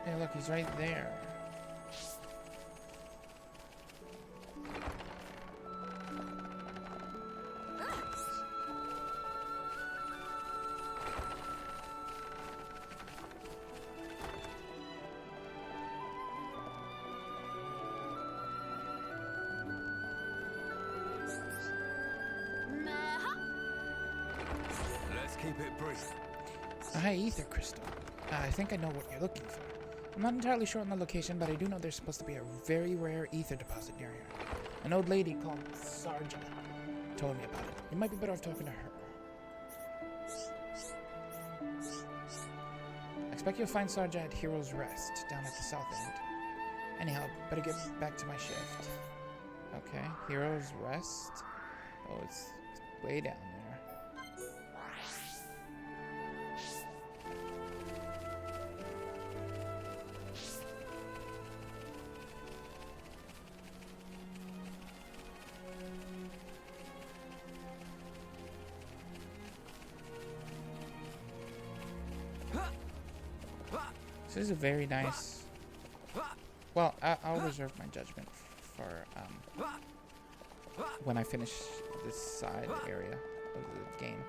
Hey, look, he's right there. Let's keep it brief. A high ether crystal. I think I know what you're looking for. I'm not entirely sure on the location, but I do know there's supposed to be a very rare ether deposit near here. An old lady called Sarja told me about it. You might be better off talking to her. I expect you'll find Sarja at Hero's Rest, down at the south end. Anyhow, better get back to my shift. Okay, Hero's Rest? Oh, it's way down there. This is a very nice... Well, I'll reserve my judgment for when I finish this side area of the game.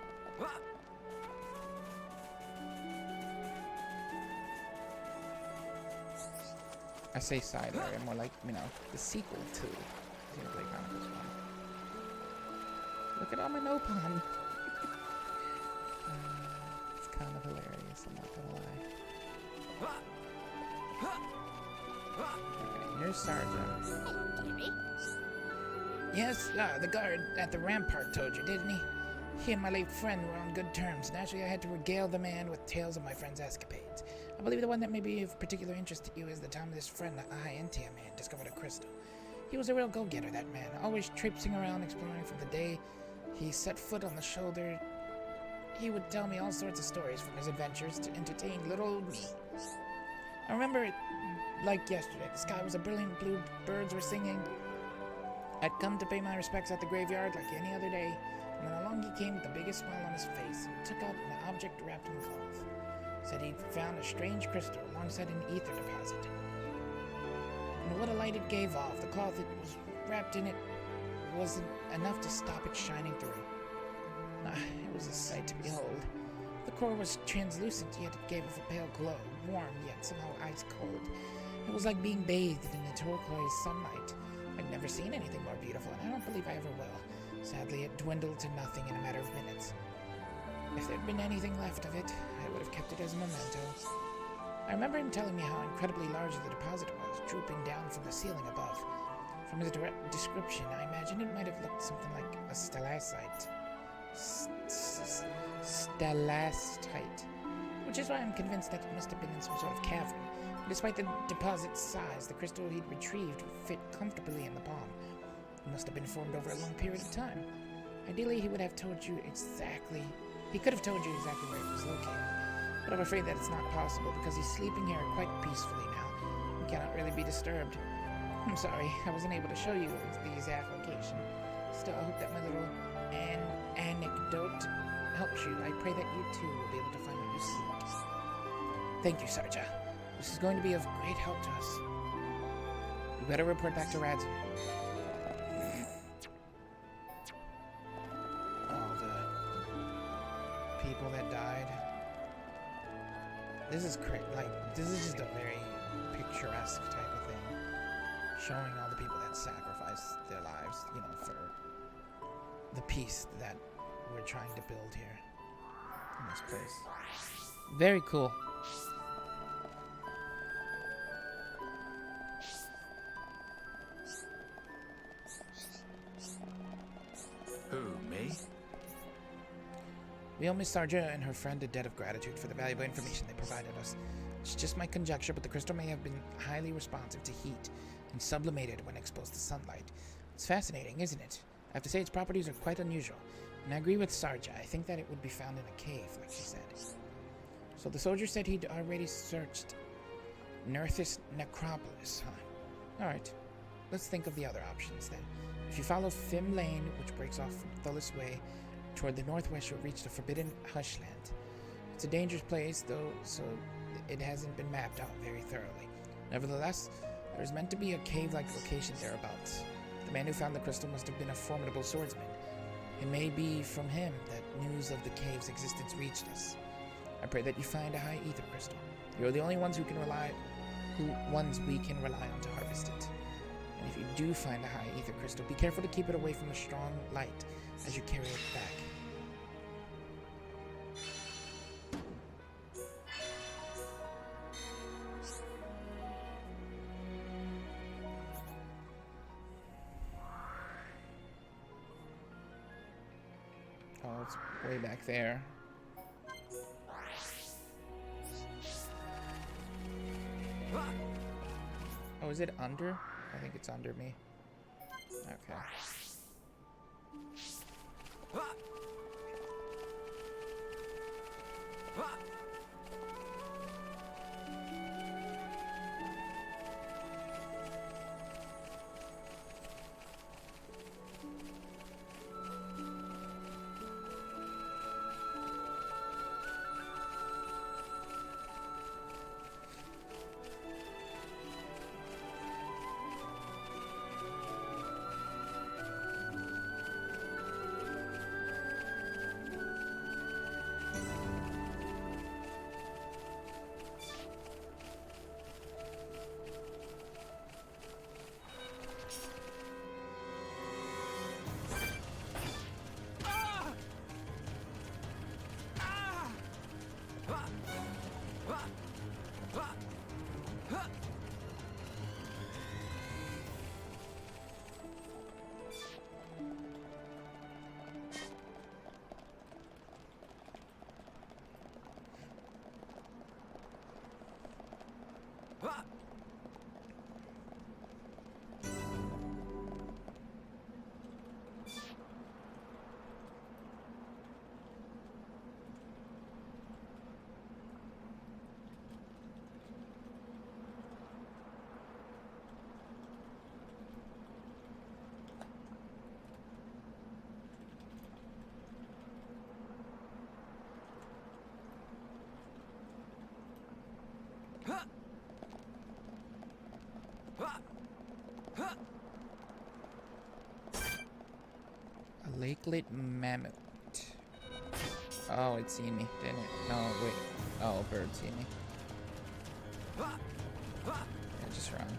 I say side area, more like, you know, the sequel to Xenoblade Chronicles 1. Look at all my Nopon! It's kind of hilarious, I'm not gonna lie. Okay, here's Sarja. Yes, the guard at the rampart told you, didn't he? He and my late friend were on good terms. Naturally, I had to regale the man with tales of my friend's escapades. I believe the one that may be of particular interest to you is the time this friend, the High-Entia man, discovered a crystal. He was a real go-getter, that man, always traipsing around exploring from the day he set foot on the shoulder. He would tell me all sorts of stories from his adventures to entertain little old me. I remember it like yesterday. The sky was a brilliant blue, birds were singing. I'd come to pay my respects at the graveyard like any other day, and then along he came with the biggest smile on his face and took out an object wrapped in cloth. Said he'd found a strange crystal alongside an ether deposit. And what a light it gave off. The cloth it was wrapped in it wasn't enough to stop it shining through. It was a sight to behold. The core was translucent, yet it gave off a pale glow, warm yet somehow ice cold. It was like being bathed in the turquoise sunlight. I'd never seen anything more beautiful, and I don't believe I ever will. Sadly, it dwindled to nothing in a matter of minutes. If there'd been anything left of it, I would have kept it as a memento. I remember him telling me how incredibly large the deposit was, drooping down from the ceiling above. From his direct description, I imagine it might have looked something like a stalactite. Stalactite. Which is why I'm convinced that it must have been in some sort of cavern. Despite the deposit's size, the crystal he'd retrieved fit comfortably in the palm. It must have been formed over a long period of time. Ideally, he would have told you exactly... He could have told you exactly where it was located. But I'm afraid that it's not possible because he's sleeping here quite peacefully now. He cannot really be disturbed. I'm sorry, I wasn't able to show you the exact location. Still, I hope that my little anecdote helps you. I pray that you too will be able to find what you seek. Thank you, Sarja. This is going to be of great help to us. We better report back to Radzim. All the people that died. This is great. Like, this is just a very picturesque type of thing. Showing all the people that sacrificed their lives, you know, for the peace that we're trying to build here in this place. Very cool. Who, me? We owe Miss Sarja and her friend a debt of gratitude for the valuable information they provided us. It's just my conjecture, but the crystal may have been highly responsive to heat and sublimated when exposed to sunlight. It's fascinating, isn't it? I have to say its properties are quite unusual. And I agree with Sarja. I think that it would be found in a cave, like she said. So the soldier said he'd already searched Nerthus Necropolis, huh? Alright. Let's think of the other options then. If you follow Fim Lane, which breaks off from Thullis Way, toward the northwest you'll reach the Forbidden Hushland. It's a dangerous place, though, so it hasn't been mapped out very thoroughly. Nevertheless, there's meant to be a cave-like location thereabouts. The man who found the crystal must have been a formidable swordsman. It may be from him that news of the cave's existence reached us. I pray that you find a high ether crystal. You're the only ones we can rely on to harvest it. And if you do find a high ether crystal, be careful to keep it away from the strong light as you carry it back. Oh, it's way back there. Oh, is it under? I think it's under me. Okay. A lakelet mammoth. Oh, it seen me, didn't it? No, wait. Oh, a bird seen me. Yeah, just run.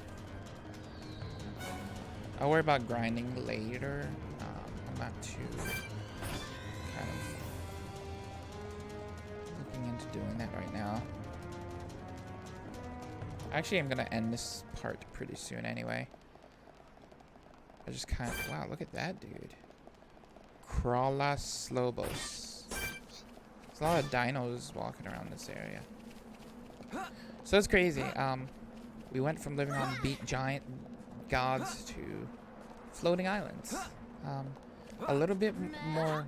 I'll worry about grinding later. I'm not too kind of looking into doing that right now. Actually, I'm gonna end this part pretty soon anyway. I just kind of, wow, look at that dude. Kraloslobos. There's a lot of dinos walking around this area. So it's crazy. We went from living on giant gods to floating islands. A little bit more.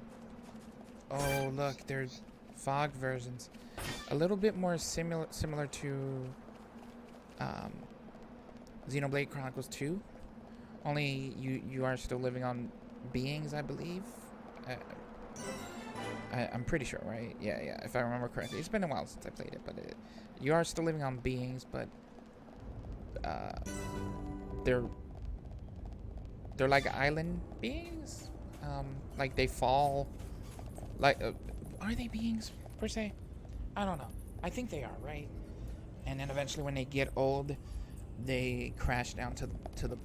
Oh, look, there's fog versions. A little bit more similar to Xenoblade Chronicles 2. Only you are still living on beings, I believe. I'm pretty sure, right? Yeah, if I remember correctly. It's been a while since I played it, but you are still living on beings, but they're like island beings. Like they fall. Like, are they beings per se? I don't know. I think they are, right? And then eventually, when they get old, they crash down to the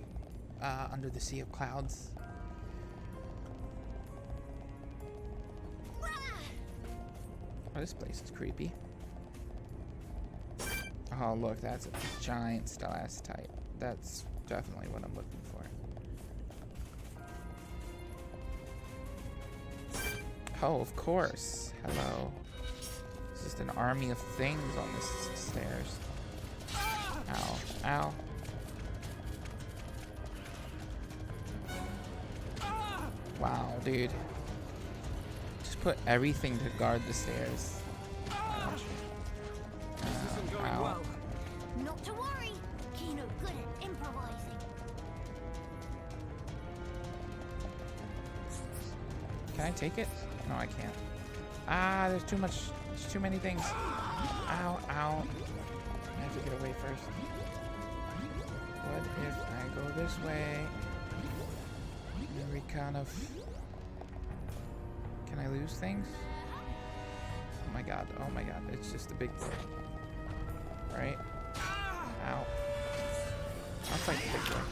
under the sea of clouds. Oh, this place is creepy. Oh, look, that's a giant stalactite. That's definitely what I'm looking for. Oh, of course. Hello. It's just an army of things on this stairs. Ow. Ow. Wow, dude. Just put everything to guard the stairs. Ow. Not to worry. Kino good at improvising. Can I take it? No, I can't. Ah, there's too much. There's too many things. Ow, ow. I have to get away first. What if I go this way? And we kind of... Can I lose things? Oh my god, it's just a big boy. Right? Ow. I'll fight the big boy.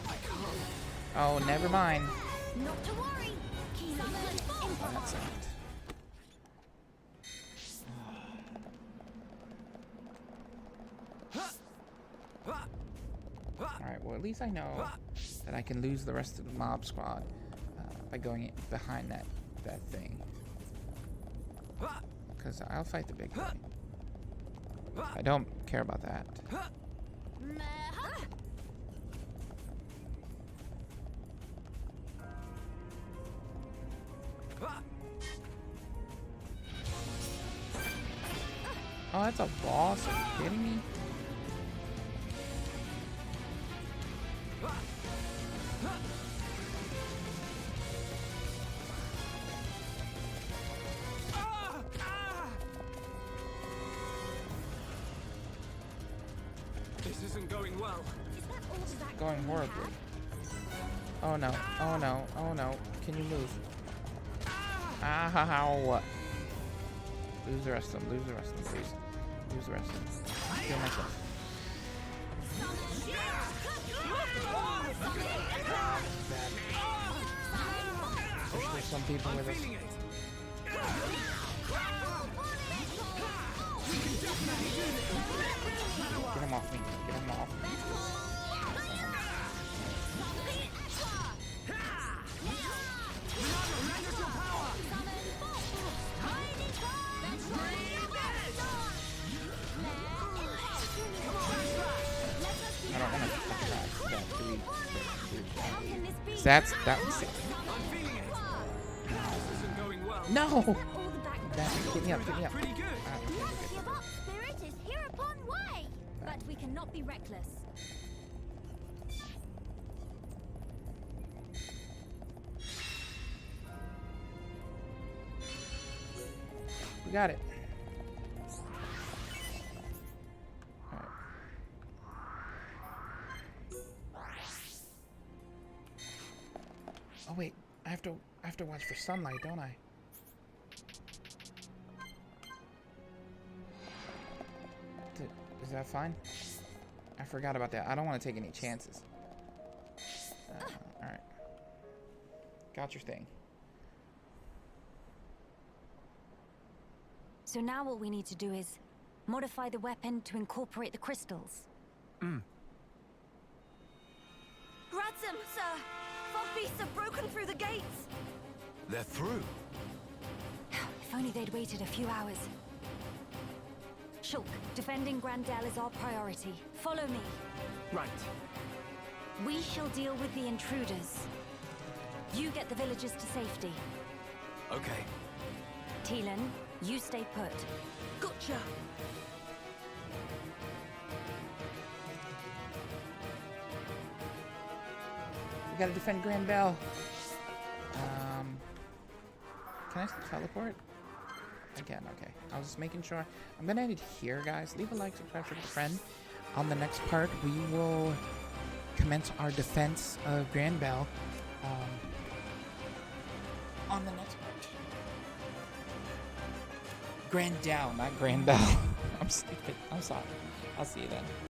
Oh, never mind. Not to worry. Kino good at Oh, that improvising. sucked. Alright, well at least I know that I can lose the rest of the mob squad by going behind that thing. Because I'll fight the big guy. I don't care about that. Oh, that's a boss? Are you kidding me? This isn't going well. Going horribly. Oh no, oh no, oh no. Can you move? Ow. Lose the rest of them, please. Lose the rest of them. Kill myself. There's some people with us. Get him off me. Get him off. I don't want to attack that three. That's that was it. No! Get me up, get me up. Give up, spirit is hereupon way. But we cannot be reckless. We got it. Alright. wait, I have to watch for sunlight, don't I? Is that fine? I forgot about that. I don't want to take any chances. Alright. Got your thing. So now what we need to do is modify the weapon to incorporate the crystals. Hmm. Ransom, sir! Fog beasts have broken through the gates! They're through. If only they'd waited a few hours. Shulk, defending Grandel is our priority. Follow me. Right. We shall deal with the intruders. You get the villagers to safety. Okay. TEELAN, you stay put. Gotcha. We gotta defend Grand Bell. Can I teleport? I can, okay. I was just making sure. I'm gonna end it here, guys. Leave a like, subscribe, share with a friend. On the next part, we will commence our defense of Grand Bell. On the next part. Grandel, not Grand Bell. I'm stupid. I'm sorry. I'll see you then.